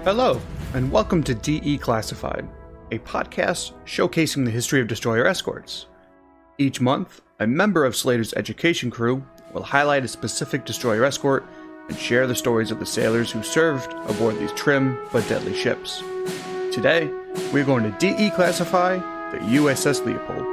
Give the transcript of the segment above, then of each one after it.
Hello, and welcome to DE Classified, a podcast showcasing the history of destroyer escorts. Each month, a member of Slater's education crew will highlight a specific destroyer escort and share the stories of the sailors who served aboard these trim but deadly ships. Today, we're going to DE Classify the USS Leopold.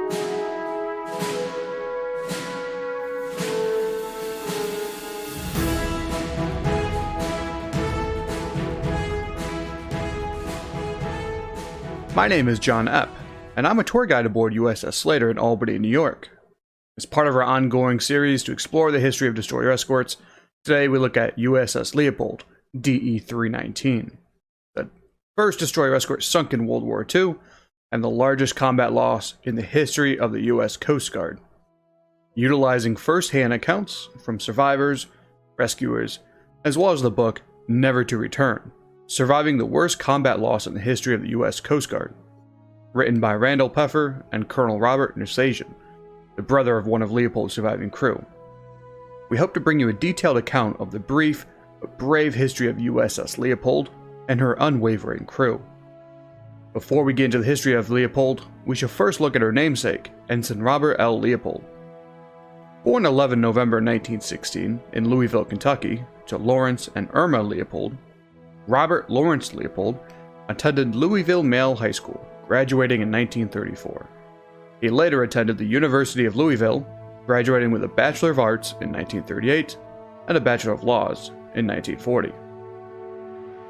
My name is John Epp, and I'm a tour guide aboard USS Slater in Albany, New York. As part of our ongoing series to explore the history of destroyer escorts, today we look at USS Leopold DE-319, the first destroyer escort sunk in World War II, and the largest combat loss in the history of the U.S. Coast Guard. Utilizing first-hand accounts from survivors, rescuers, as well as the book Never to Return, Surviving the Worst Combat Loss in the History of the U.S. Coast Guard, written by Randall Peffer and Colonel Robert Nusasian, the brother of one of Leopold's surviving crew. We hope to bring you a detailed account of the brief but brave history of USS Leopold and her unwavering crew. Before we get into the history of Leopold, we should first look at her namesake, Ensign Robert L. Leopold. Born 11 November 1916 in Louisville, Kentucky, to Lawrence and Irma Leopold, Robert Lawrence Leopold attended Louisville Male High School, graduating in 1934. He later attended the University of Louisville, graduating with a Bachelor of Arts in 1938 and a Bachelor of Laws in 1940.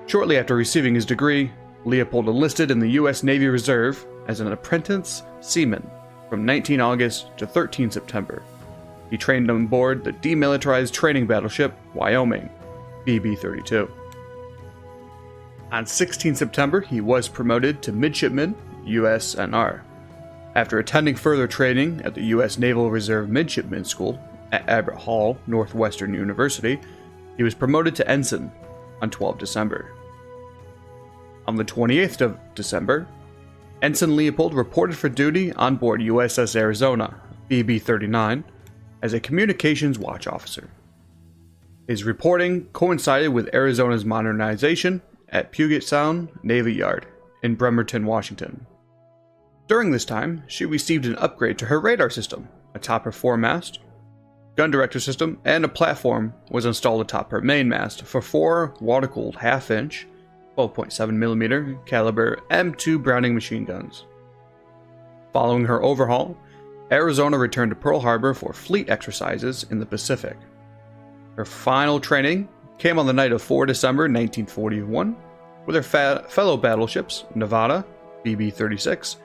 Shortly after receiving his degree, Leopold enlisted in the U.S. Navy Reserve as an apprentice seaman from 19 August to 13 September. He trained on board the demilitarized training battleship Wyoming, BB-32. On 16 September, he was promoted to midshipman, USNR. After attending further training at the U.S. Naval Reserve Midshipman School at Abbott Hall, Northwestern University, he was promoted to ensign on 12 December. On the 28th of December, Ensign Leopold reported for duty on board USS Arizona, BB-39, as a communications watch officer. His reporting coincided with Arizona's modernization at Puget Sound Navy Yard in Bremerton, Washington. During this time, she received an upgrade to her radar system. Atop her foremast, gun director system, and a platform was installed atop her mainmast for 4 water-cooled half-inch, 12.7mm caliber M2 Browning machine guns. Following her overhaul, Arizona returned to Pearl Harbor for fleet exercises in the Pacific. Her final training came on the night of 4 December 1941 with her fellow battleships Nevada, BB-36,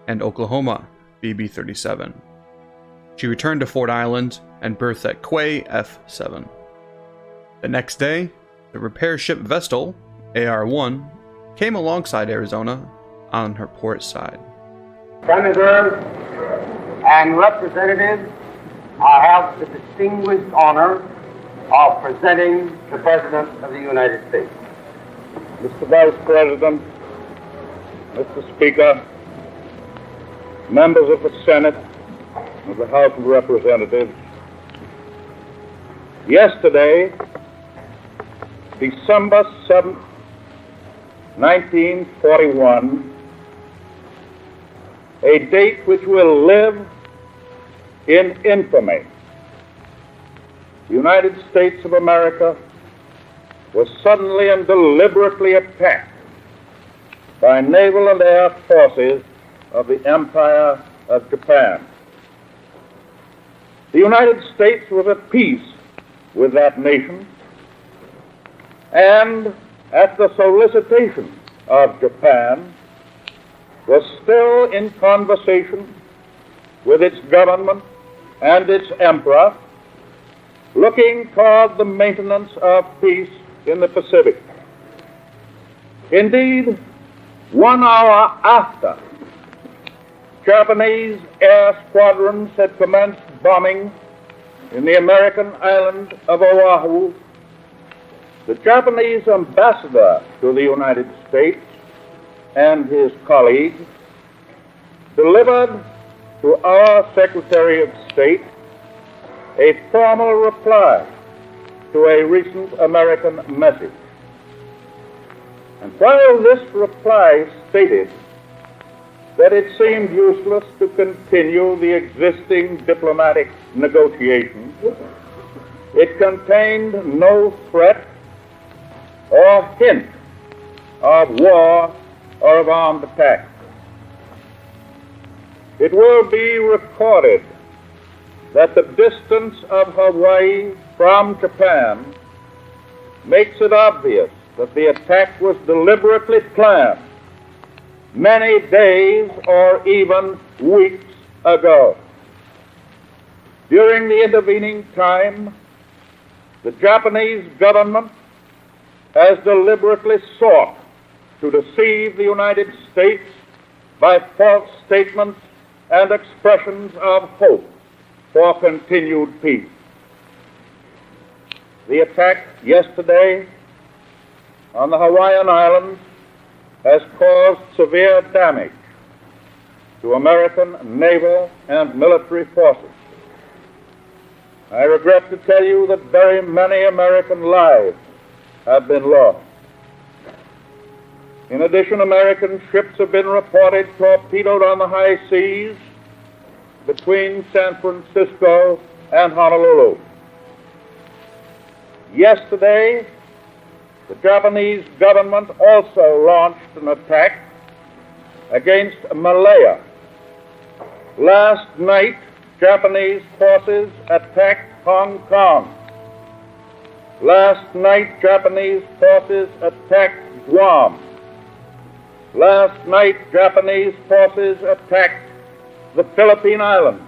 and Oklahoma, BB-37. She returned to Fort Island and berthed at Quay F-7. The next day, the repair ship Vestal, AR-1, came alongside Arizona on her port side. Senators and representatives, I have the distinguished honor of presenting the President of the United States. Mr. Vice President, Mr. Speaker, members of the Senate, of the House of Representatives, yesterday, December 7th, 1941, a date which will live in infamy, the United States of America was suddenly and deliberately attacked by naval and air forces of the Empire of Japan. The United States was at peace with that nation, and at the solicitation of Japan, was still in conversation with its government and its emperor, looking toward the maintenance of peace in the Pacific. Indeed, 1 hour after Japanese air squadrons had commenced bombing in the American island of Oahu, the Japanese ambassador to the United States and his colleagues delivered to our Secretary of State a formal reply to a recent American message. And while this reply stated that it seemed useless to continue the existing diplomatic negotiations, it contained no threat or hint of war or of armed attack. It will be recorded that the distance of Hawaii from Japan makes it obvious that the attack was deliberately planned many days or even weeks ago. During the intervening time, the Japanese government has deliberately sought to deceive the United States by false statements and expressions of hope for continued peace. The attack yesterday on the Hawaiian Islands has caused severe damage to American naval and military forces. I regret to tell you that very many American lives have been lost. In addition, American ships have been reported torpedoed on the high seas between San Francisco and Honolulu. Yesterday, the Japanese government also launched an attack against Malaya. Last night, Japanese forces attacked Hong Kong. Last night, Japanese forces attacked Guam. Last night, Japanese forces attacked the Philippine Islands.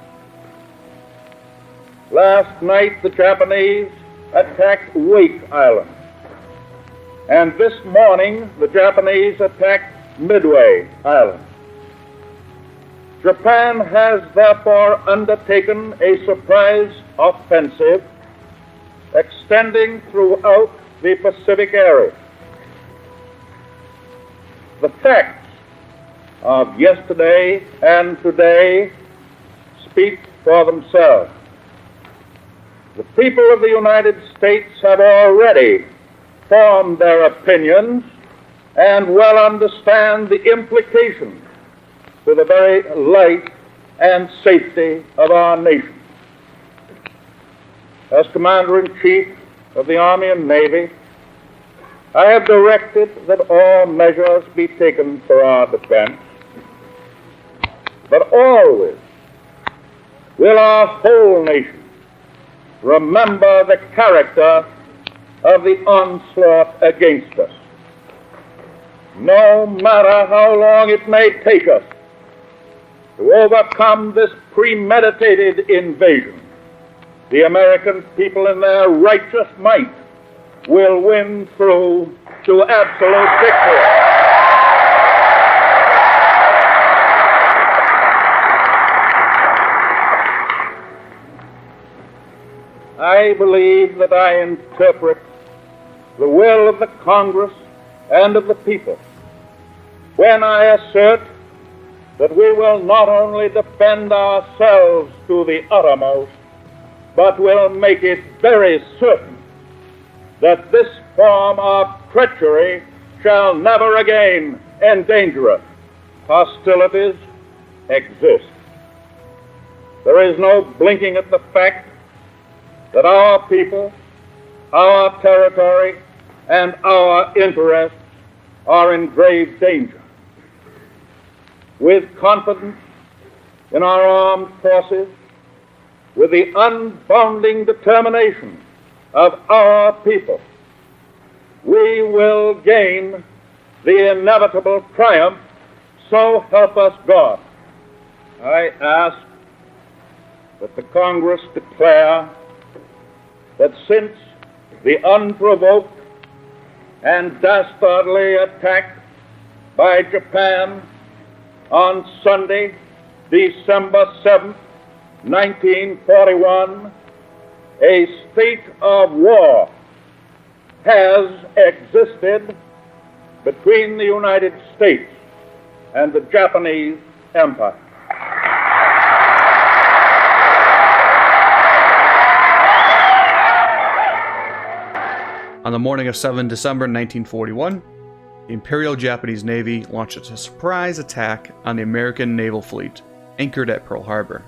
Last night, the Japanese attacked Wake Island. And this morning, the Japanese attacked Midway Island. Japan has therefore undertaken a surprise offensive extending throughout the Pacific area. The facts of yesterday and today speak for themselves. The people of the United States have already formed their opinions and well understand the implications to the very life and safety of our nation. As Commander-in-Chief of the Army and Navy, I have directed that all measures be taken for our defense, but always will our whole nation remember the character of the onslaught against us. No matter how long it may take us to overcome this premeditated invasion, the American people in their righteous might will win through to absolute victory. I believe that I interpret the will of the Congress and of the people when I assert that we will not only defend ourselves to the uttermost, but will make it very certain that this form of treachery shall never again endanger us. Hostilities exist. There is no blinking at the fact that our people, our territory, and our interests are in grave danger. With confidence in our armed forces, with the unbounding determination of our people, we will gain the inevitable triumph, so help us God. I ask that the Congress declare that since the unprovoked and dastardly attack by Japan on Sunday, December 7th, 1941, a state of war has existed between the United States and the Japanese Empire. On the morning of 7 December 1941, the Imperial Japanese Navy launched a surprise attack on the American naval fleet anchored at Pearl Harbor.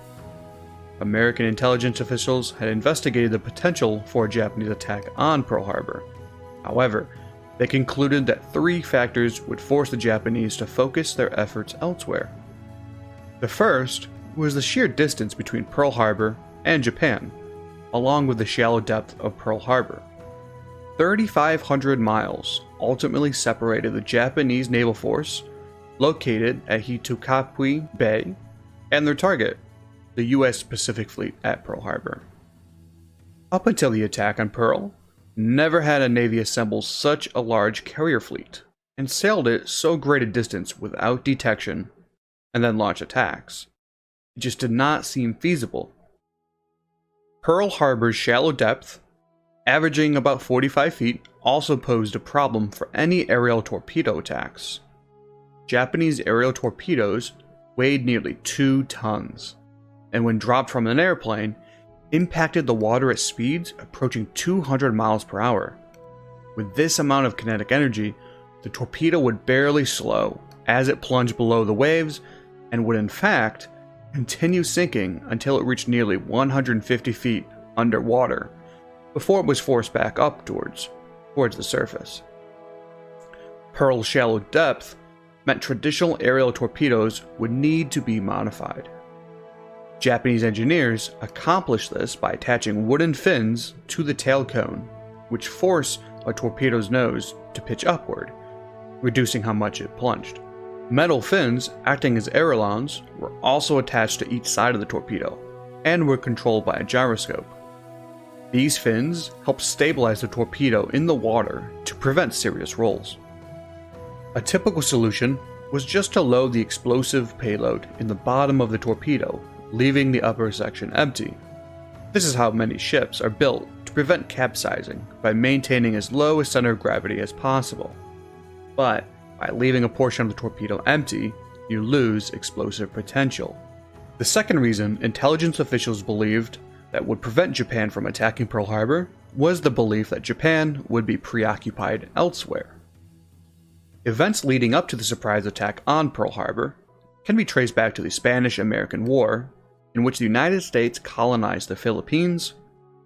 American intelligence officials had investigated the potential for a Japanese attack on Pearl Harbor. However, they concluded that three factors would force the Japanese to focus their efforts elsewhere. The first was the sheer distance between Pearl Harbor and Japan, along with the shallow depth of Pearl Harbor. 3,500 miles ultimately separated the Japanese naval force located at Hitokapui Bay and their target, the U.S. Pacific Fleet at Pearl Harbor. Up until the attack on Pearl, never had a navy assembled such a large carrier fleet and sailed it so great a distance without detection and then launch attacks. It just did not seem feasible. Pearl Harbor's shallow depth, averaging about 45 feet, also posed a problem for any aerial torpedo attacks. Japanese aerial torpedoes weighed nearly 2 tons, and when dropped from an airplane, impacted the water at speeds approaching 200 miles per hour. With this amount of kinetic energy, the torpedo would barely slow as it plunged below the waves and would in fact continue sinking until it reached nearly 150 feet underwater before it was forced back up towards the surface. Pearl's shallow depth meant traditional aerial torpedoes would need to be modified. Japanese engineers accomplished this by attaching wooden fins to the tail cone, which force a torpedo's nose to pitch upward, reducing how much it plunged. Metal fins, acting as ailerons, were also attached to each side of the torpedo, and were controlled by a gyroscope. These fins helped stabilize the torpedo in the water to prevent serious rolls. A typical solution was just to load the explosive payload in the bottom of the torpedo, leaving the upper section empty. This is how many ships are built to prevent capsizing by maintaining as low a center of gravity as possible. But by leaving a portion of the torpedo empty, you lose explosive potential. The second reason intelligence officials believed that would prevent Japan from attacking Pearl Harbor was the belief that Japan would be preoccupied elsewhere. Events leading up to the surprise attack on Pearl Harbor can be traced back to the Spanish-American War, in which the United States colonized the Philippines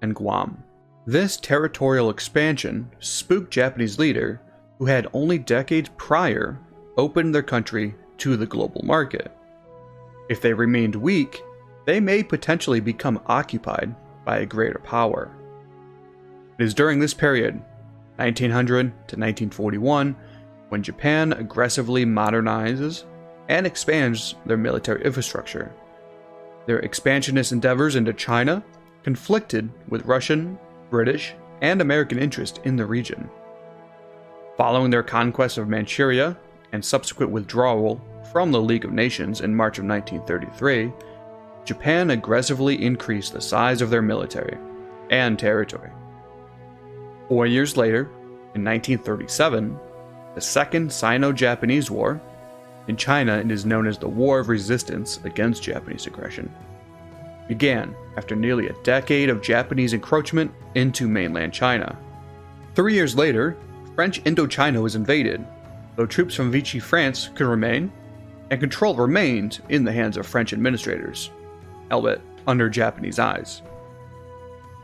and Guam. This territorial expansion spooked Japanese leaders who had only decades prior opened their country to the global market. If they remained weak, they may potentially become occupied by a greater power. It is during this period, 1900 to 1941, when Japan aggressively modernizes and expands their military infrastructure. Their expansionist endeavors into China conflicted with Russian, British, and American interest in the region. Following their conquest of Manchuria and subsequent withdrawal from the League of Nations in March of 1933, Japan aggressively increased the size of their military and territory. 4 years later, in 1937, the Second Sino-Japanese War, in China it is known as the War of Resistance against Japanese aggression, began after nearly a decade of Japanese encroachment into mainland China. 3 years later, French Indochina was invaded, though troops from Vichy France could remain, and control remained in the hands of French administrators, albeit under Japanese eyes.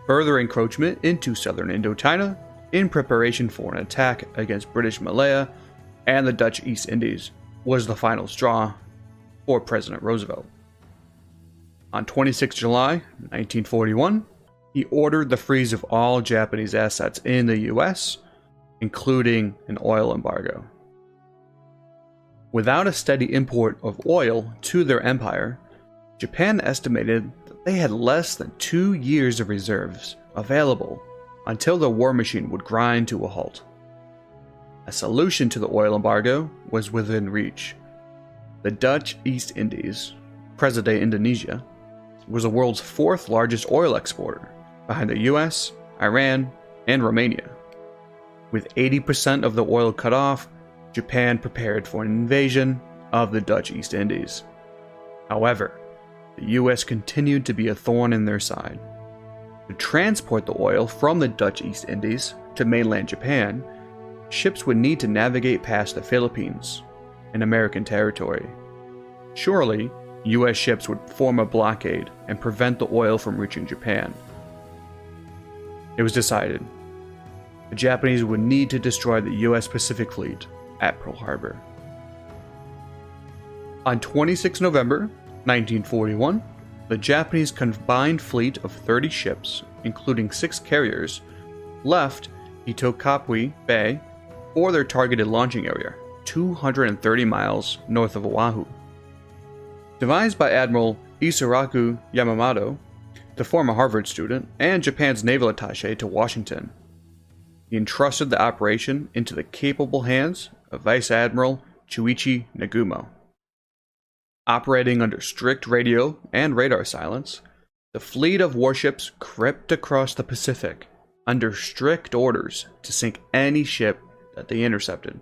Further encroachment into southern Indochina in preparation for an attack against British Malaya and the Dutch East Indies was the final straw for President Roosevelt. On 26 July 1941, he ordered the freeze of all Japanese assets in the US, including an oil embargo. Without a steady import of oil to their empire, Japan estimated that they had less than 2 years of reserves available until the war machine would grind to a halt. A solution to the oil embargo was within reach. The Dutch East Indies, present-day Indonesia, was the world's fourth largest oil exporter, behind the US, Iran, and Romania. With 80% of the oil cut off, Japan prepared for an invasion of the Dutch East Indies. However, the US continued to be a thorn in their side. To transport the oil from the Dutch East Indies to mainland Japan, ships would need to navigate past the Philippines, in American territory. Surely, US ships would form a blockade and prevent the oil from reaching Japan. It was decided the Japanese would need to destroy the US Pacific Fleet at Pearl Harbor. On 26 November 1941, the Japanese combined fleet of 30 ships, including 6 carriers, left Itokapui Bay for their targeted launching area, 230 miles north of Oahu. Devised by Admiral Isaraku Yamamoto, the former Harvard student and Japan's naval attaché to Washington, he entrusted the operation into the capable hands of Vice Admiral Chuichi Nagumo. Operating under strict radio and radar silence, the fleet of warships crept across the Pacific under strict orders to sink any ship that they intercepted.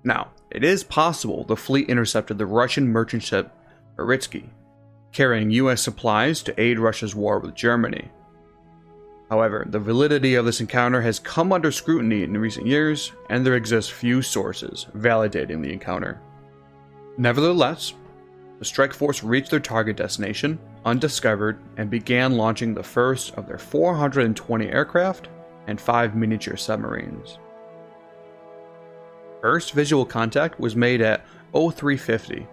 Now, it is possible the fleet intercepted the Russian merchant ship Aritsky, carrying US supplies to aid Russia's war with Germany. However, the validity of this encounter has come under scrutiny in recent years, and there exist few sources validating the encounter. Nevertheless, the strike force reached their target destination undiscovered and began launching the first of their 420 aircraft and 5 miniature submarines. First visual contact was made at 0350,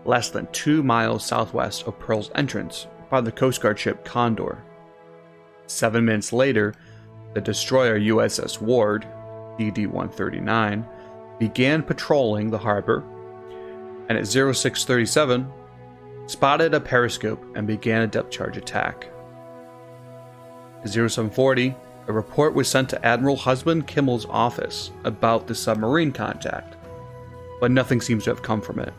less than 2 miles southwest of Pearl's entrance, by the Coast Guard ship Condor. 7 minutes later, the destroyer USS Ward, DD-139, began patrolling the harbor, and at 0637, spotted a periscope and began a depth charge attack. At 0740, a report was sent to Admiral Husband Kimmel's office about the submarine contact, but nothing seems to have come from it.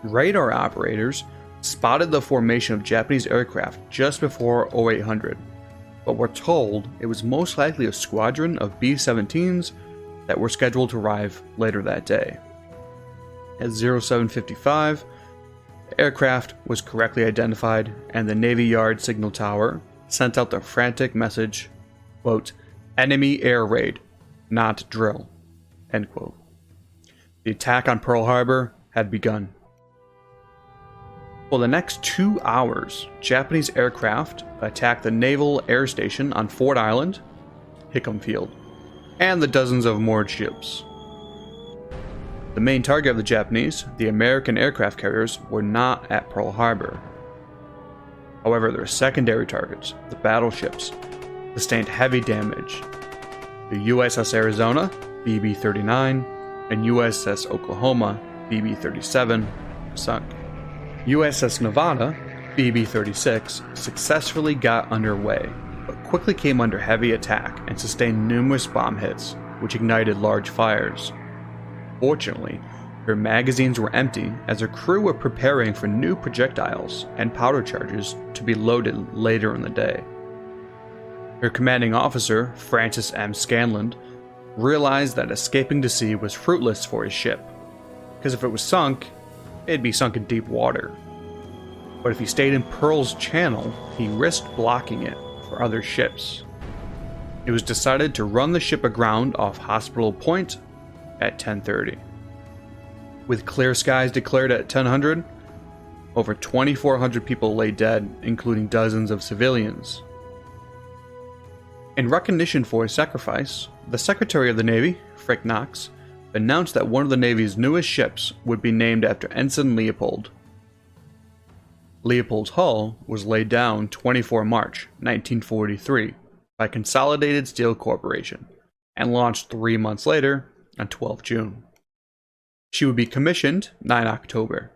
Radar operators spotted the formation of Japanese aircraft just before 0800, but were told it was most likely a squadron of B-17s that were scheduled to arrive later that day. At 0755, the aircraft was correctly identified, and the Navy Yard signal tower sent out the frantic message, quote, "Enemy air raid, not drill," end quote. The attack on Pearl Harbor had begun. For the next 2 hours, Japanese aircraft attacked the Naval Air Station on Ford Island, Hickam Field, and the dozens of moored ships. The main target of the Japanese, the American aircraft carriers, were not at Pearl Harbor. However, their secondary targets, the battleships, sustained heavy damage. The USS Arizona, BB-39, and USS Oklahoma, BB-37, sunk. USS Nevada, BB-36, successfully got underway, but quickly came under heavy attack and sustained numerous bomb hits, which ignited large fires. Fortunately, her magazines were empty as her crew were preparing for new projectiles and powder charges to be loaded later in the day. Her commanding officer, Francis M. Scanlon, realized that escaping to sea was fruitless for his ship, because if it was sunk, it'd be sunk in deep water. But if he stayed in Pearl's channel, he risked blocking it for other ships. It was decided to run the ship aground off Hospital Point at 10:30. With clear skies declared at 1000, over 2,400 people lay dead, including dozens of civilians. In recognition for his sacrifice, the Secretary of the Navy, Frick Knox, announced that one of the Navy's newest ships would be named after Ensign Leopold. Leopold's hull was laid down 24 March 1943 by Consolidated Steel Corporation and launched 3 months later on 12 June. She would be commissioned 9 October.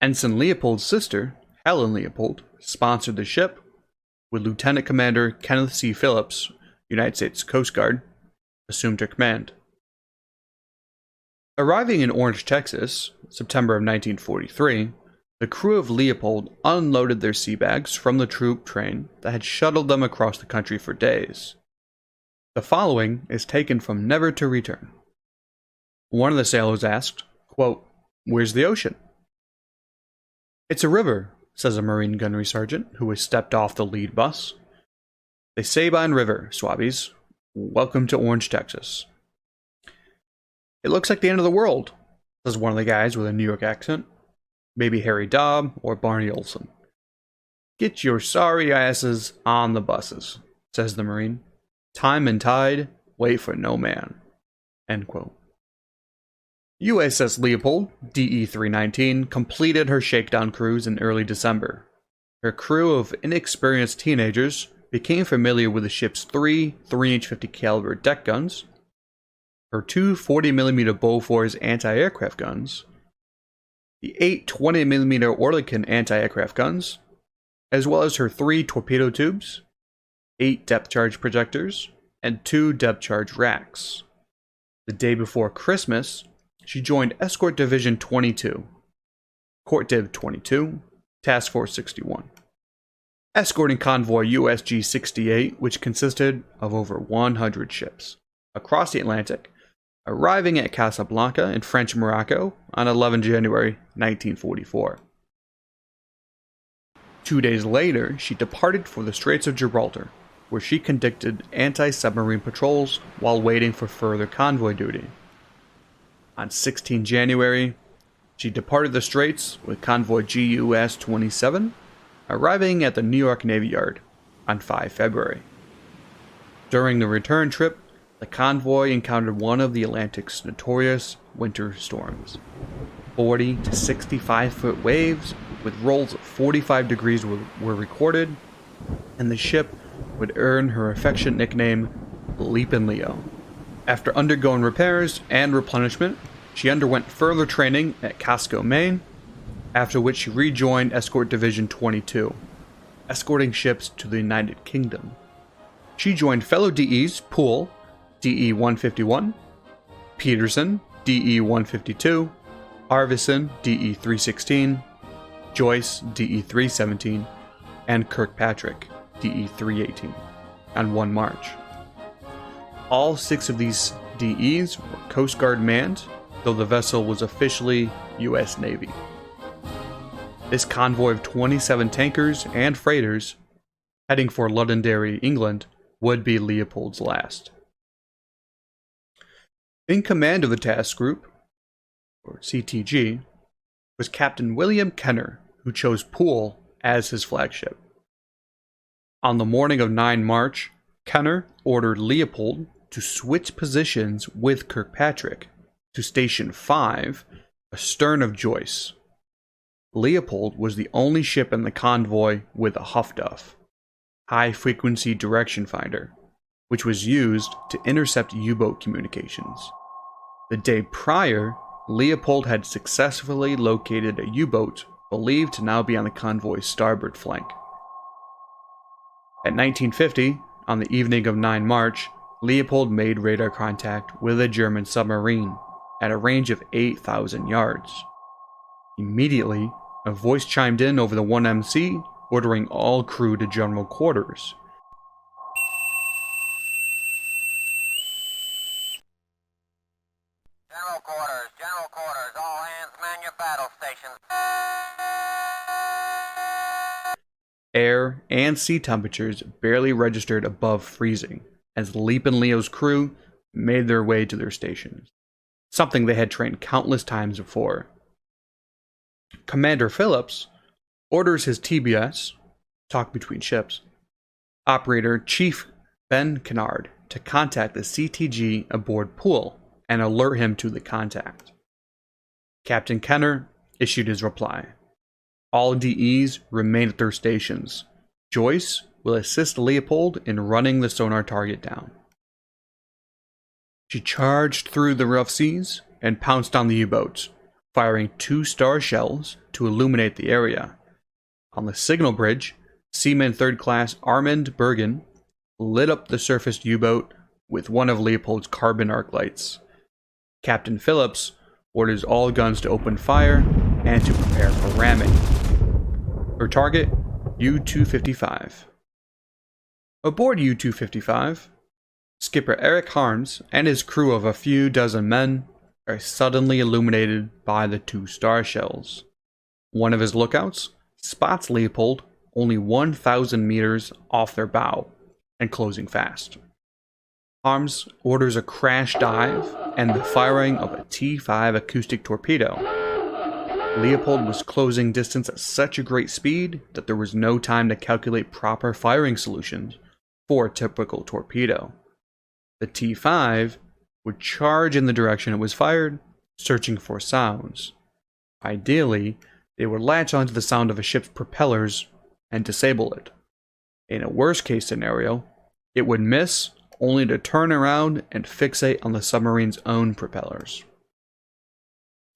Ensign Leopold's sister, Helen Leopold, sponsored the ship, with Lieutenant Commander Kenneth C. Phillips, United States Coast Guard, assumed her command. Arriving in Orange, Texas, September of 1943, the crew of Leopold unloaded their sea bags from the troop train that had shuttled them across the country for days. The following is taken from Never to Return. One of the sailors asked, quote, "Where's the ocean?" "It's a river," says a Marine gunnery sergeant who has stepped off the lead bus. "The Sabine River, Swabbies. Welcome to Orange, Texas. It looks like the end of the world, says one of the guys with a New York accent. Maybe Harry Dobb or Barney Olson. Get your sorry asses on the buses, says the Marine. Time and tide, wait for no man. End quote. USS Leopold DE-319 completed her shakedown cruise in early December. Her crew of inexperienced teenagers became familiar with the ship's 3 3-inch 50 caliber deck guns, her 2 40mm Bofors anti-aircraft guns, the 8 20mm Oerlikon anti-aircraft guns, as well as her 3 torpedo tubes, 8 depth charge projectors, and 2 depth charge racks. The day before Christmas, she joined Escort Division 22, Court Div 22, Task Force 61, escorting convoy USG 68, which consisted of over 100 ships, across the Atlantic, arriving at Casablanca in French Morocco on 11 January 1944. 2 days later, she departed for the Straits of Gibraltar, where she conducted anti-submarine patrols while waiting for further convoy duty. On 16 January, she departed the Straits with convoy GUS 27, arriving at the New York Navy Yard on 5 February. During the return trip, the convoy encountered one of the Atlantic's notorious winter storms. 40 to 65-foot waves with rolls of 45 degrees were recorded, and the ship would earn her affectionate nickname, Leapin Leo. After undergoing repairs and replenishment, she underwent further training at Casco, Maine, after which she rejoined Escort Division 22, escorting ships to the United Kingdom. She joined fellow DEs Poole, DE-151, Peterson, DE-152, Arvidsson, DE-316, Joyce, DE-317, and Kirkpatrick, DE-318, on 1 March. All 6 of these DEs were Coast Guard manned, though the vessel was officially U.S. Navy. This convoy of 27 tankers and freighters, heading for Londonderry, England, would be Leopold's last. In command of the task group, or CTG, was Captain William Kenner, who chose Poole as his flagship. On the morning of 9 March, Kenner ordered Leopold to switch positions with Kirkpatrick to Station 5, astern of Joyce. Leopold was the only ship in the convoy with a HFDUF, high-frequency direction finder, which was used to intercept U-boat communications. The day prior, Leopold had successfully located a U-boat believed to now be on the convoy's starboard flank. At 1950, on the evening of 9 March, Leopold made radar contact with a German submarine at a range of 8,000 yards. Immediately, a voice chimed in over the 1MC, ordering all crew to general quarters. General quarters, all hands man your battle stations. Air and sea temperatures barely registered above freezing as Leapin Leo's crew made their way to their stations, something they had trained countless times before. Commander Phillips orders his TBS, talk between ships, operator Chief Ben Kennard to contact the CTG aboard Poole and alert him to the contact. Captain Kenner issued his reply. All DEs remain at their stations. Joyce will assist Leopold in running the sonar target down. She charged through the rough seas and pounced on the U-boats, firing 2 star shells to illuminate the area. On the signal bridge, Seaman 3rd Class Armand Bergen lit up the surfaced U-boat with one of Leopold's carbon arc lights. Captain Phillips orders all guns to open fire and to prepare for ramming. Her target, U-255. Aboard U-255, skipper Eric Harms and his crew of a few dozen men are suddenly illuminated by the 2 star shells. One of his lookouts spots Leopold only 1,000 meters off their bow and closing fast. Harms orders a crash dive and the firing of a T-5 acoustic torpedo. Leopold was closing distance at such a great speed that there was no time to calculate proper firing solutions for a typical torpedo. The T-5 would charge in the direction it was fired, searching for sounds. Ideally, they would latch onto the sound of a ship's propellers and disable it. In a worst-case scenario, it would miss, only to turn around and fixate on the submarine's own propellers.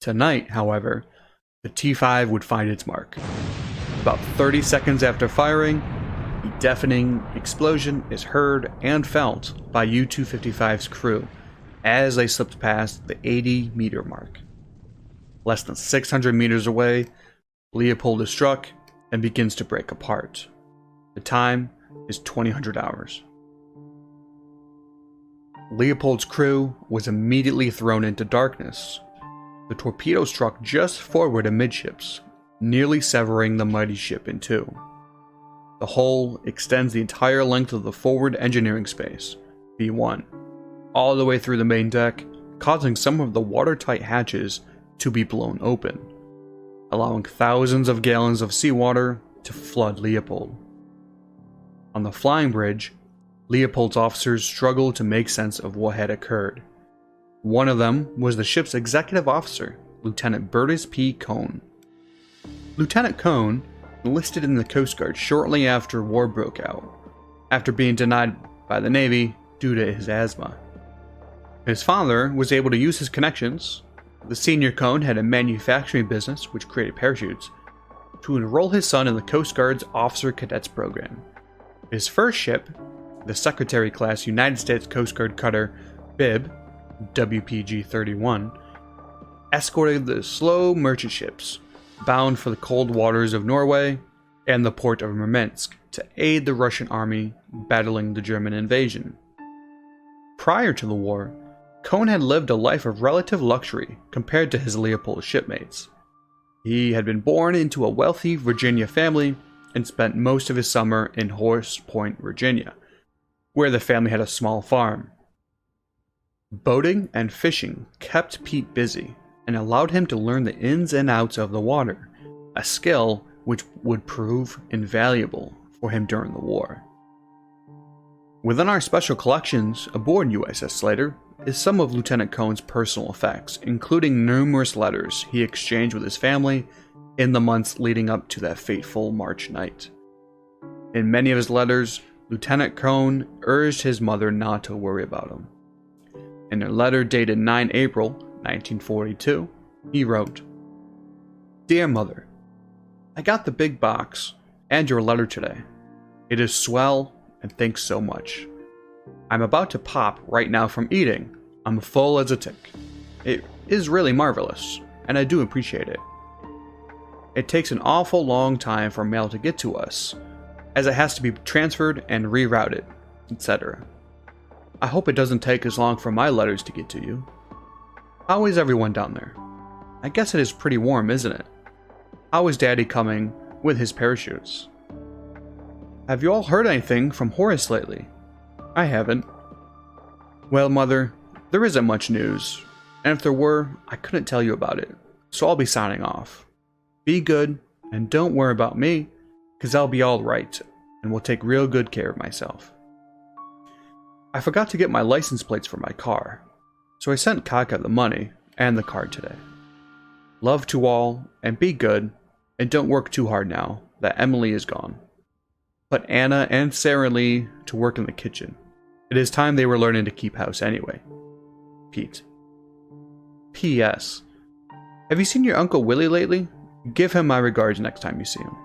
Tonight, however, the T-5 would find its mark. About 30 seconds after firing, a deafening explosion is heard and felt by U-255's crew as they slipped past the 80-meter mark. Less than 600 meters away, Leopold is struck and begins to break apart. The time is 2000 hours. Leopold's crew was immediately thrown into darkness. The torpedo struck just forward amidships, nearly severing the mighty ship in two. The hull extends the entire length of the forward engineering space, B1, all the way through the main deck, causing some of the watertight hatches to be blown open, allowing thousands of gallons of seawater to flood Leopold. On the flying bridge, Leopold's officers struggled to make sense of what had occurred. One of them was the ship's executive officer, Lieutenant Burtis P. Cohn. Lieutenant Cohn enlisted in the Coast Guard shortly after war broke out, after being denied by the Navy due to his asthma. His father was able to use his connections. The senior Cohn had a manufacturing business which created parachutes, to enroll his son in the Coast Guard's Officer Cadets program. His first ship, the Secretary-class United States Coast Guard cutter Bib, WPG-31, escorted the slow merchant ships bound for the cold waters of Norway and the port of Murmansk to aid the Russian army battling the German invasion. Prior to the war, Cohn had lived a life of relative luxury compared to his Leopold shipmates. He had been born into a wealthy Virginia family and spent most of his summer in Horse Point, Virginia, where the family had a small farm. Boating and fishing kept Pete busy and allowed him to learn the ins and outs of the water, a skill which would prove invaluable for him during the war. Within our special collections aboard USS Slater is some of Lieutenant Cohn's personal effects, including numerous letters he exchanged with his family in the months leading up to that fateful March night. In many of his letters, Lieutenant Cohn urged his mother not to worry about him. In a letter dated 9 April 1942, he wrote, "Dear Mother, I got the big box and your letter today. It is swell and thanks so much. I'm about to pop right now from eating. I'm full as a tick. It is really marvelous, and I do appreciate it. It takes an awful long time for mail to get to us, as it has to be transferred and rerouted, etc. I hope it doesn't take as long for my letters to get to you. How is everyone down there? I guess it is pretty warm, isn't it? How is Daddy coming with his parachutes? Have you all heard anything from Horace lately? I haven't. Well, Mother, there isn't much news, and if there were, I couldn't tell you about it, so I'll be signing off. Be good, and don't worry about me, because I'll be all right, and will take real good care of myself. I forgot to get my license plates for my car, so I sent Kaka the money and the card today. Love to all, and be good, and don't work too hard now that Emily is gone. Put Anna and Sarah Lee to work in the kitchen. It is time they were learning to keep house anyway. Pete. P.S. Have you seen your Uncle Willie lately? Give him my regards next time you see him."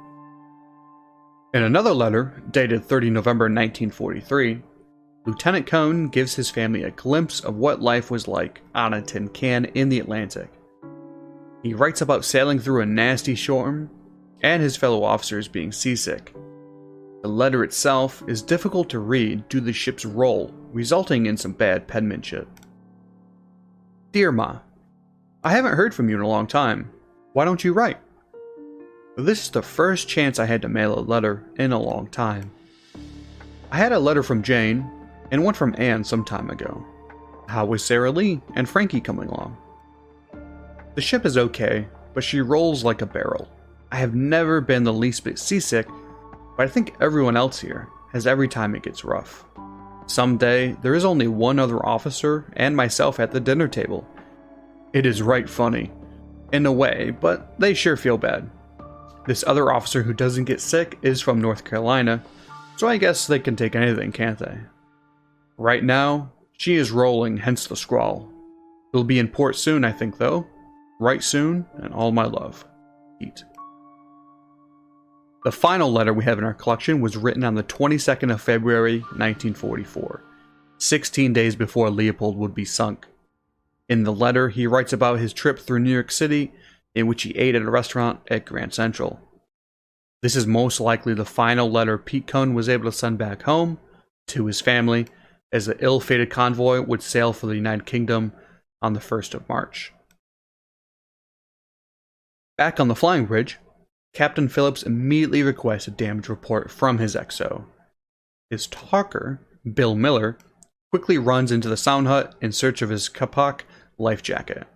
In another letter, dated 30 November 1943, Lieutenant Cohn gives his family a glimpse of what life was like on a tin can in the Atlantic. He writes about sailing through a nasty storm and his fellow officers being seasick. The letter itself is difficult to read due to the ship's roll, resulting in some bad penmanship. Dear Ma, I haven't heard from you in a long time. Why don't you write? This is the first chance I had to mail a letter in a long time. I had a letter from Jane, and one from Anne some time ago. How was Sarah Lee and Frankie coming along? The ship is okay, but she rolls like a barrel. I have never been the least bit seasick, but I think everyone else here has every time it gets rough. Someday, there is only one other officer and myself at the dinner table. It is right funny, in a way, but they sure feel bad. This other officer who doesn't get sick is from North Carolina, so I guess they can take anything, can't they? Right now, she is rolling, hence the scrawl. It'll be in port soon, I think, though. Right soon, and all my love. Pete. The final letter we have in our collection was written on the 22nd of February, 1944, 16 days before Leopold would be sunk. In the letter, he writes about his trip through New York City, in which he ate at a restaurant at Grand Central. This is most likely the final letter Pete Cohn was able to send back home to his family, as the ill-fated convoy would sail for the United Kingdom on the 1st of March. Back on the flying bridge, Captain Phillips immediately requests a damage report from his XO. His talker, Bill Miller, quickly runs into the sound hut in search of his Kapok life jacket.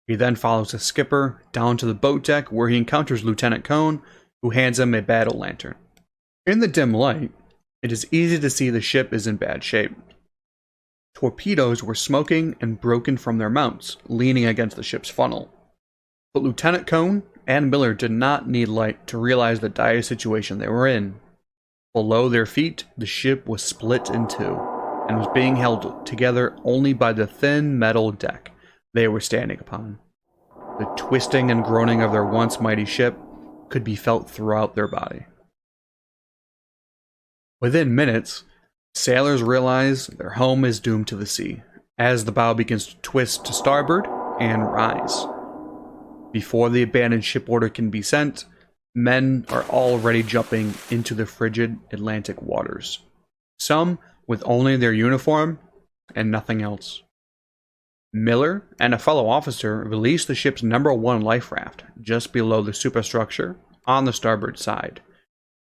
He then follows the skipper down to the boat deck where he encounters Lieutenant Cohn, who hands him a battle lantern. In the dim light, it is easy to see the ship is in bad shape. Torpedoes were smoking and broken from their mounts, leaning against the ship's funnel. But Lieutenant Cohn and Miller did not need light to realize the dire situation they were in. Below their feet, the ship was split in two, and was being held together only by the thin metal deck they were standing upon. The twisting and groaning of their once mighty ship could be felt throughout their body. Within minutes, sailors realize their home is doomed to the sea, as the bow begins to twist to starboard and rise. Before the abandoned ship order can be sent, men are already jumping into the frigid Atlantic waters, some with only their uniform and nothing else. Miller and a fellow officer release the ship's #1 life raft just below the superstructure on the starboard side.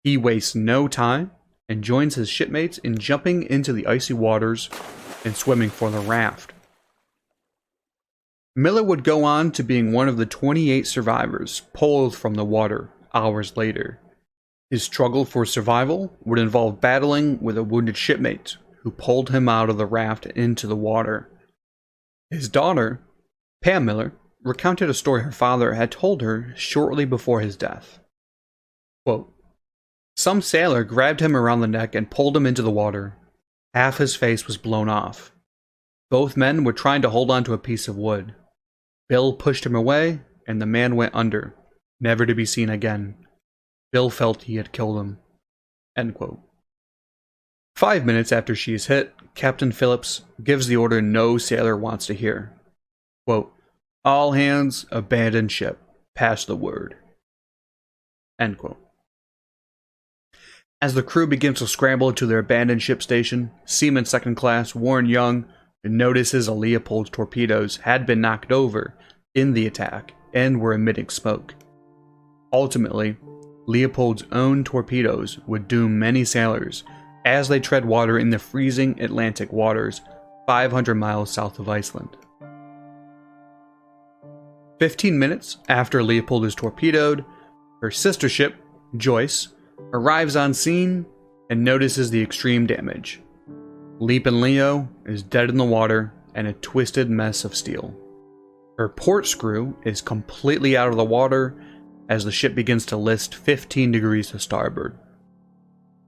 He wastes no time and joins his shipmates in jumping into the icy waters and swimming for the raft. Miller would go on to being one of the 28 survivors pulled from the water hours later. His struggle for survival would involve battling with a wounded shipmate who pulled him out of the raft into the water. His daughter, Pam Miller, recounted a story her father had told her shortly before his death. Quote, "Some sailor grabbed him around the neck and pulled him into the water. Half his face was blown off. Both men were trying to hold on to a piece of wood. Bill pushed him away, and the man went under, never to be seen again. Bill felt he had killed him." End quote. 5 minutes after she is hit, Captain Phillips gives the order no sailor wants to hear. Quote, "All hands, abandon ship. Pass the word." End quote. As the crew begins to scramble to their abandoned ship station, Seaman Second Class Warren Young notices a Leopold's torpedoes had been knocked over in the attack and were emitting smoke. Ultimately, Leopold's own torpedoes would doom many sailors as they tread water in the freezing Atlantic waters 500 miles south of Iceland. 15 minutes after Leopold is torpedoed, her sister ship, Joyce, arrives on scene and notices the extreme damage. Leapin Leo is dead in the water and a twisted mess of steel. Her port screw is completely out of the water as the ship begins to list 15 degrees to starboard.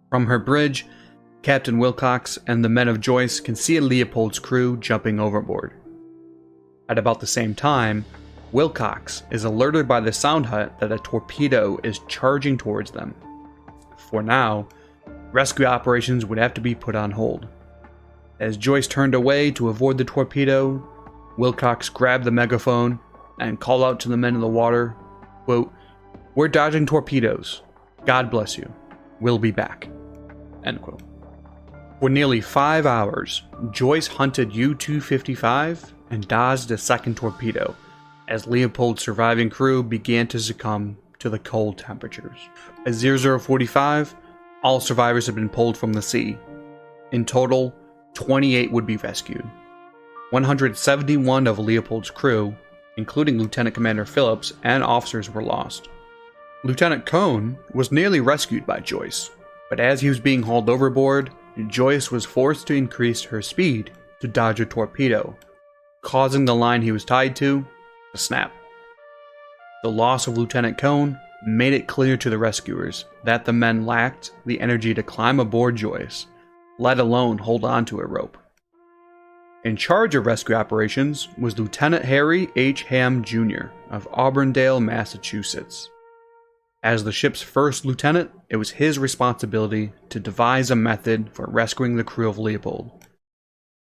From her bridge, Captain Wilcox and the men of Joyce can see Leopold's crew jumping overboard. At about the same time, Wilcox is alerted by the sound hut that a torpedo is charging towards them. For now, rescue operations would have to be put on hold. As Joyce turned away to avoid the torpedo, Wilcox grabbed the megaphone and called out to the men in the water, quote, "We're dodging torpedoes. God bless you. We'll be back." End quote. For nearly 5 hours, Joyce hunted U-255 and dodged a second torpedo as Leopold's surviving crew began to succumb to the cold temperatures. At 0045, all survivors had been pulled from the sea. In total, 28 would be rescued. 171 of Leopold's crew, including Lieutenant Commander Phillips, and officers were lost. Lieutenant Cohn was nearly rescued by Joyce, but as he was being hauled overboard, Joyce was forced to increase her speed to dodge a torpedo, causing the line he was tied to snap. The loss of Lieutenant Cohn made it clear to the rescuers that the men lacked the energy to climb aboard Joyce, let alone hold on to a rope. In charge of rescue operations was Lieutenant Harry H. Ham Jr. of Auburndale, Massachusetts. As the ship's first lieutenant, it was his responsibility to devise a method for rescuing the crew of Leopold.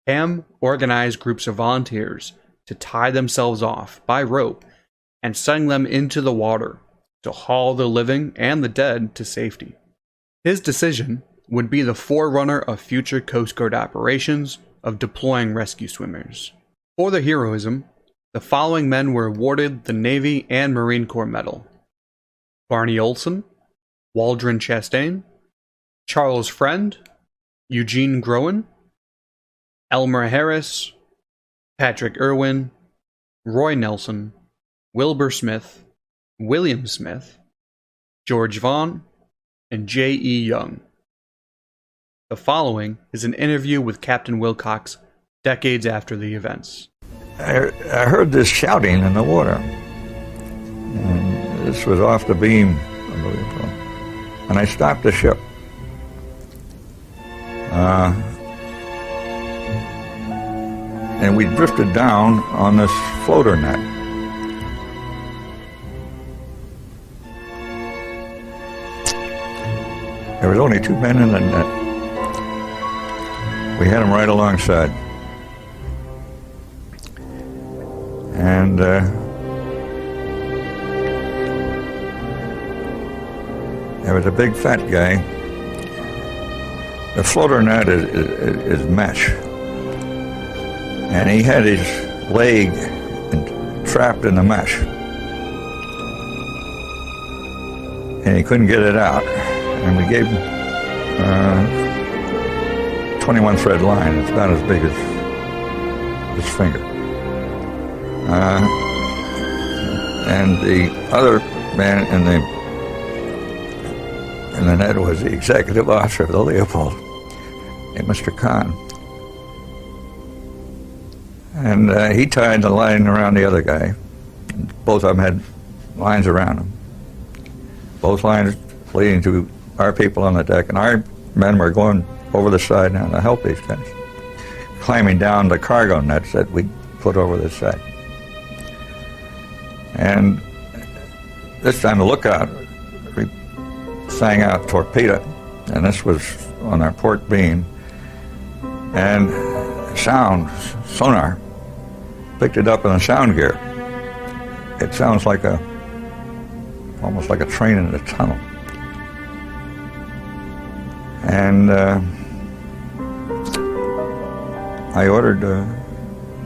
Ham organized groups of volunteers to tie themselves off by rope and send them into the water to haul the living and the dead to safety. His decision would be the forerunner of future Coast Guard operations of deploying rescue swimmers. For their heroism, the following men were awarded the Navy and Marine Corps Medal: Barney Olson, Waldron Chastain, Charles Friend, Eugene Groen, Elmer Harris, Patrick Irwin, Roy Nelson, Wilbur Smith, William Smith, George Vaughn, and J.E. Young. The following is an interview with Captain Wilcox decades after the events. I heard this shouting in the water. And this was off the beam of the Leopold. And I stopped the ship. And we drifted down on this floater net. There was only 2 men in the net. We had them right alongside. And there was a big fat guy. The floater net is mesh. And he had his leg trapped in the mesh. And he couldn't get it out. And we gave him 21 thread line. It's about as big as his finger. And the other man in the net was the executive officer of the Leopold, named Mr. Kahn. And he tied the line around the other guy. Both of them had lines around them. Both lines leading to our people on the deck, and our men were going over the side now to help these guys, climbing down the cargo nets that we put over the side. And this time the lookout, we sang out torpedo, and this was on our port beam, and sonar picked it up in the sound gear. It sounds like almost like a train in a tunnel. And I ordered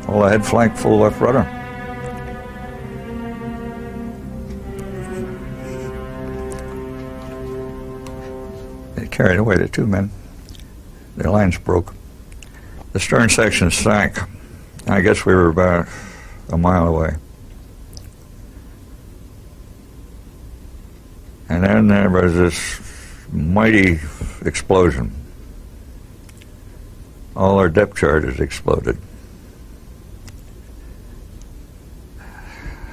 all ahead flank, full left rudder. It carried away the 2 men. Their lines broke. The stern section sank. I guess we were about a mile away. And then there was this mighty explosion. All our depth charges exploded.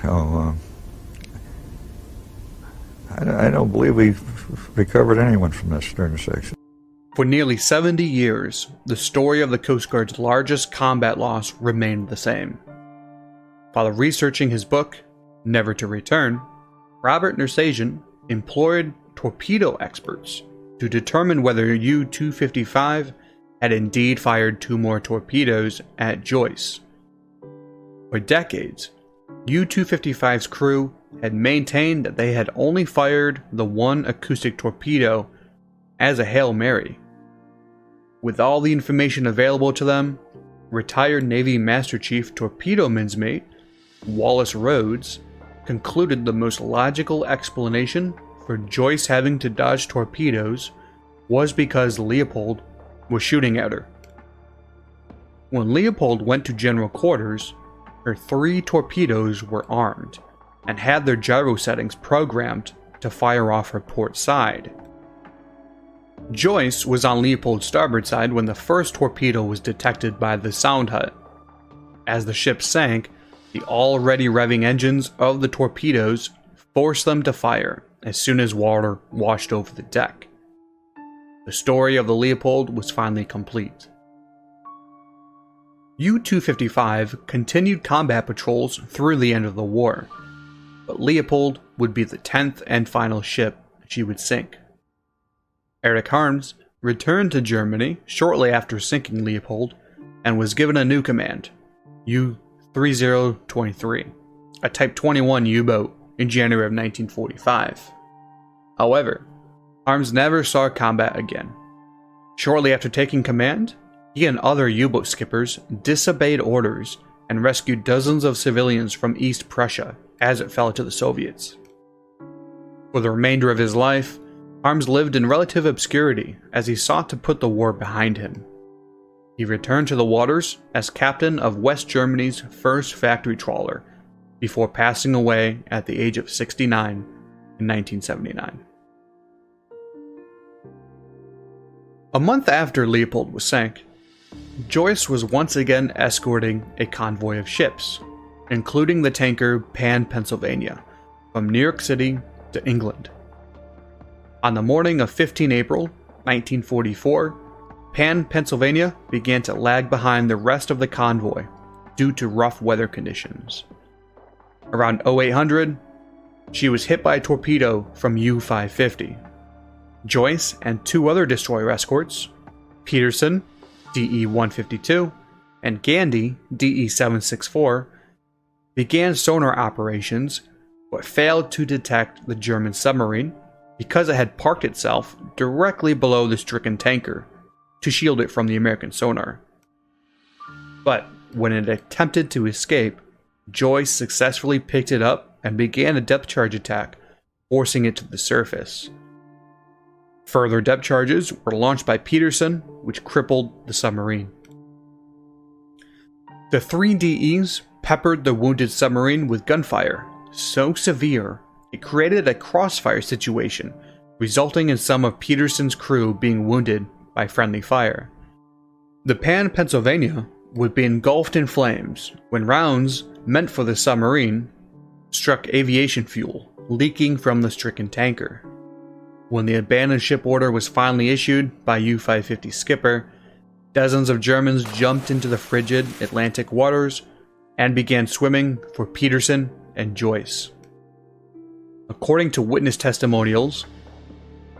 So, I don't believe we've recovered anyone from this stern section. For nearly 70 years, the story of the Coast Guard's largest combat loss remained the same. While researching his book, Never to Return, Robert Nersajian employed torpedo experts to determine whether U-255 had indeed fired 2 more torpedoes at Joyce. For decades, U-255's crew had maintained that they had only fired the 1 acoustic torpedo as a Hail Mary. With all the information available to them, retired Navy Master Chief Torpedo Men's Mate Wallace Rhodes concluded the most logical explanation for Joyce having to dodge torpedoes was because Leopold was shooting at her. When Leopold went to general quarters, her 3 torpedoes were armed and had their gyro settings programmed to fire off her port side. Joyce was on Leopold's starboard side when the first torpedo was detected by the sound hut. As the ship sank, the already revving engines of the torpedoes forced them to fire as soon as water washed over the deck. The story of the Leopold was finally complete. U-255 continued combat patrols through the end of the war, but Leopold would be the 10th and final ship she would sink. Erich Harms returned to Germany shortly after sinking Leopold and was given a new command, U-3023, a Type 21 U-boat in January of 1945. However, Harms never saw combat again. Shortly after taking command, he and other U-boat skippers disobeyed orders and rescued dozens of civilians from East Prussia as it fell to the Soviets. For the remainder of his life, Harms lived in relative obscurity as he sought to put the war behind him. He returned to the waters as captain of West Germany's first factory trawler before passing away at the age of 69 in 1979. A month after Leopold was sank, Joyce was once again escorting a convoy of ships, including the tanker Pan Pennsylvania, from New York City to England. On the morning of 15 April 1944, Pan Pennsylvania began to lag behind the rest of the convoy due to rough weather conditions. Around 0800, she was hit by a torpedo from U-550. Joyce and 2 other destroyer escorts, Peterson, DE-152, and Gandy, DE-764, began sonar operations but failed to detect the German submarine because it had parked itself directly below the stricken tanker to shield it from the American sonar. But when it attempted to escape, Joyce successfully picked it up and began a depth charge attack, forcing it to the surface. Further depth charges were launched by Peterson, which crippled the submarine. The 3 DEs peppered the wounded submarine with gunfire, so severe it created a crossfire situation, resulting in some of Peterson's crew being wounded by friendly fire. The Pan Pennsylvania would be engulfed in flames when rounds meant for the submarine struck aviation fuel leaking from the stricken tanker. When the abandoned ship order was finally issued by U-550 skipper, dozens of Germans jumped into the frigid Atlantic waters and began swimming for Peterson and Joyce. According to witness testimonials,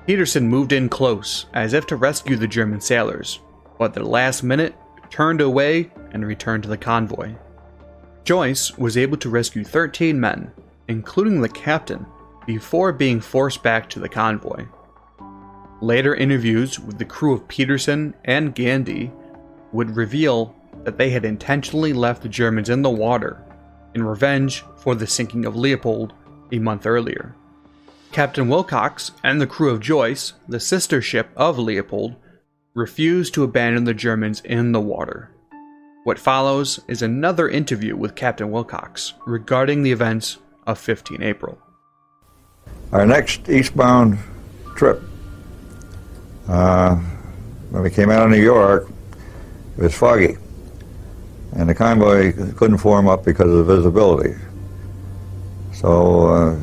Peterson moved in close as if to rescue the German sailors, but at the last minute turned away and returned to the convoy. Joyce was able to rescue 13 men, including the captain, before being forced back to the convoy. Later interviews with the crew of Peterson and Gandy would reveal that they had intentionally left the Germans in the water in revenge for the sinking of Leopold a month earlier. Captain Wilcox and the crew of Joyce, the sister ship of Leopold, refused to abandon the Germans in the water. What follows is another interview with Captain Wilcox regarding the events of 15 April. Our next eastbound trip, when we came out of New York, it was foggy, and the convoy couldn't form up because of the visibility. So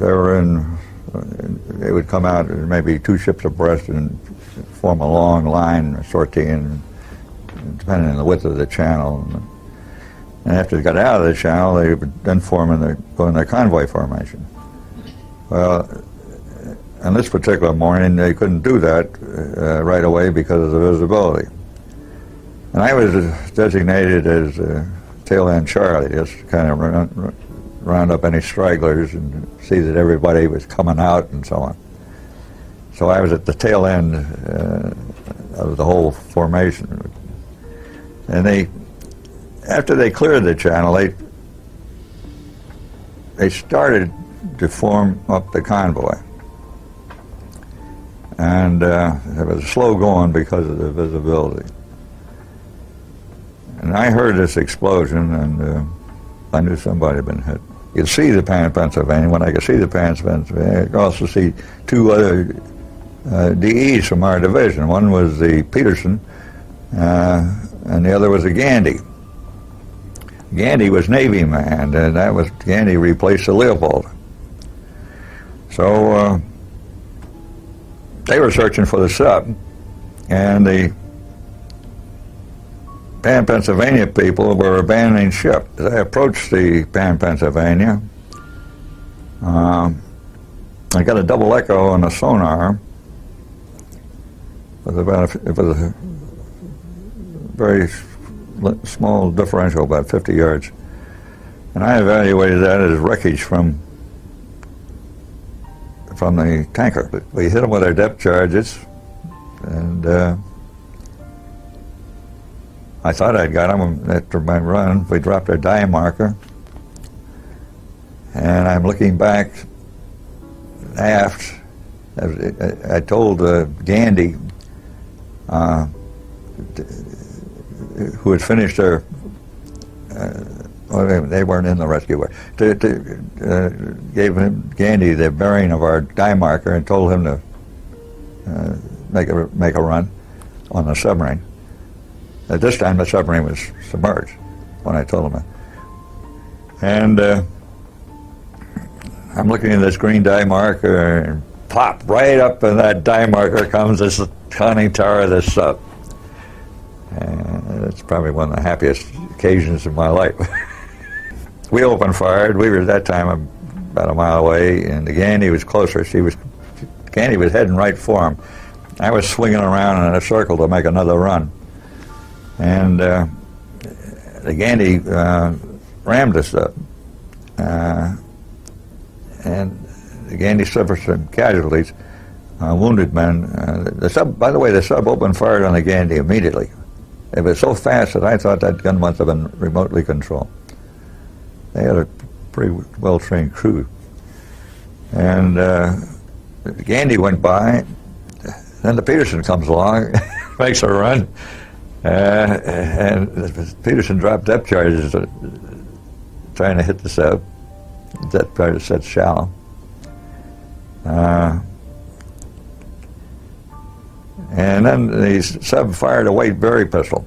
they would come out maybe 2 ships abreast and form a long line, a sortie, and depending on the width of the channel. And after they got out of the channel, they would then go in their convoy formation. Well, on this particular morning, they couldn't do that right away because of the visibility. And I was designated as tail end Charlie, just to kind of round up any stragglers and see that everybody was coming out and so on. So I was at the tail end of the whole formation. And after they cleared the channel, they started to form up the convoy. And it was slow going because of the visibility. And I heard this explosion, and I knew somebody had been hit. You could see the Pan Pennsylvania. When I could see the Pan Pennsylvania, I could also see two other DEs from our division. One was the Peterson, and the other was the Gandy. Gandy was Navy man, and that was Gandy replaced the Leopold. So they were searching for the sub, and the Pan Pennsylvania people were abandoning ship. As I approached the Pan Pennsylvania, I got a double echo on the sonar. It was a very small differential, about 50 yards. And I evaluated that as wreckage from the tanker. We hit them with our depth charges, and I thought I'd got them after my run. We dropped our die marker, and I'm looking back aft. I told Gandy, who had finished their, well, they weren't in the rescue, gave him, Gandy, the bearing of our die marker and told him to make a run on the submarine. At this time, the submarine was submerged when I told him that. And I'm looking at this green die marker, and pop, right up in that die marker comes this conning tower of this sub. And it's probably one of the happiest occasions of my life. We opened fired. We were at that time about a mile away, and the Gandy was closer. Gandy was heading right for him. I was swinging around in a circle to make another run. And the Gandy rammed us up. And the Gandy suffered some casualties, wounded men. The sub, by the way, the sub opened fire on the Gandy immediately. It was so fast that I thought that gun must have been remotely controlled. They had a pretty well-trained crew. And the Gandy went by, then the Peterson comes along, makes a run, and Peterson dropped depth charges trying to hit the sub. Depth charges set shallow. And then the sub fired a White Berry pistol,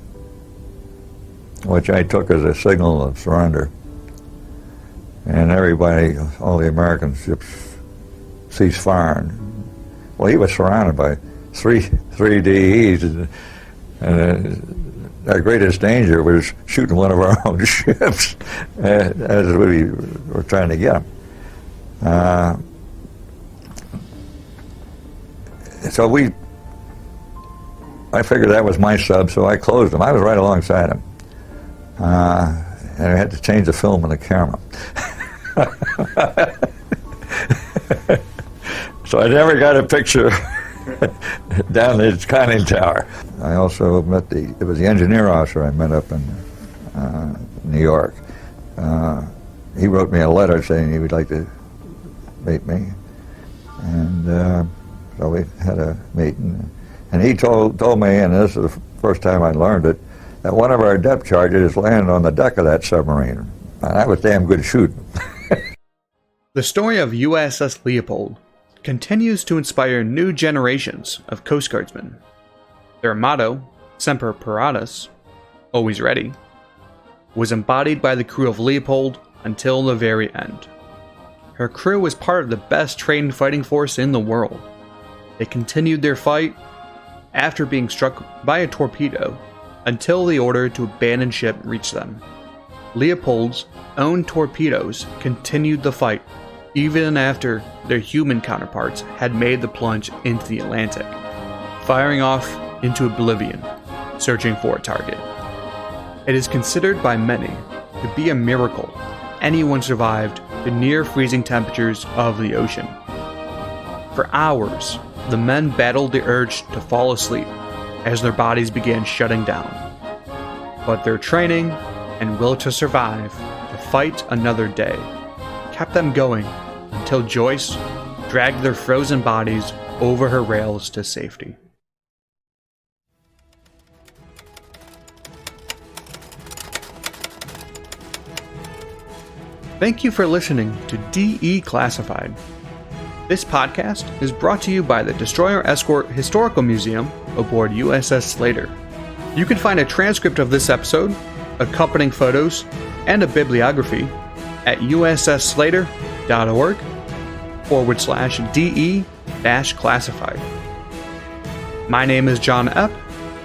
which I took as a signal of surrender. And everybody, all the American ships, ceased firing. Well, he was surrounded by three DEs, and our greatest danger was shooting one of our own ships as we were trying to get him. So I figured that was my sub, so I closed him. I was right alongside him. And I had to change the film on the camera. So I never got a picture down the conning tower. I also met it was the engineer officer I met up in New York. He wrote me a letter saying he would like to meet me. And so we had a meeting. And he told me, and this is the first time I learned it, that one of our depth charges landed on the deck of that submarine. And that was damn good shooting. The story of USS Leopold continues to inspire new generations of Coast Guardsmen. Their motto, Semper Paratus, always ready, was embodied by the crew of Leopold until the very end. Her crew was part of the best trained fighting force in the world. They continued their fight after being struck by a torpedo until the order to abandon ship reached them. Leopold's own torpedoes continued the fight even after their human counterparts had made the plunge into the Atlantic, firing off into oblivion, searching for a target. It is considered by many to be a miracle anyone survived the near freezing temperatures of the ocean. For hours, the men battled the urge to fall asleep as their bodies began shutting down. But their training and will to survive, to fight another day, kept them going until Joyce dragged their frozen bodies over her rails to safety. Thank you for listening to DE Classified. This podcast is brought to you by the Destroyer Escort Historical Museum aboard USS Slater. You can find a transcript of this episode, accompanying photos, and a bibliography at ussslater.org/DE-classified. My name is John Epp,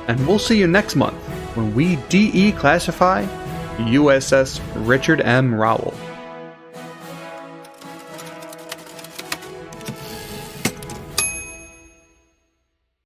and we'll see you next month when we DE classify USS Richard M. Rowell.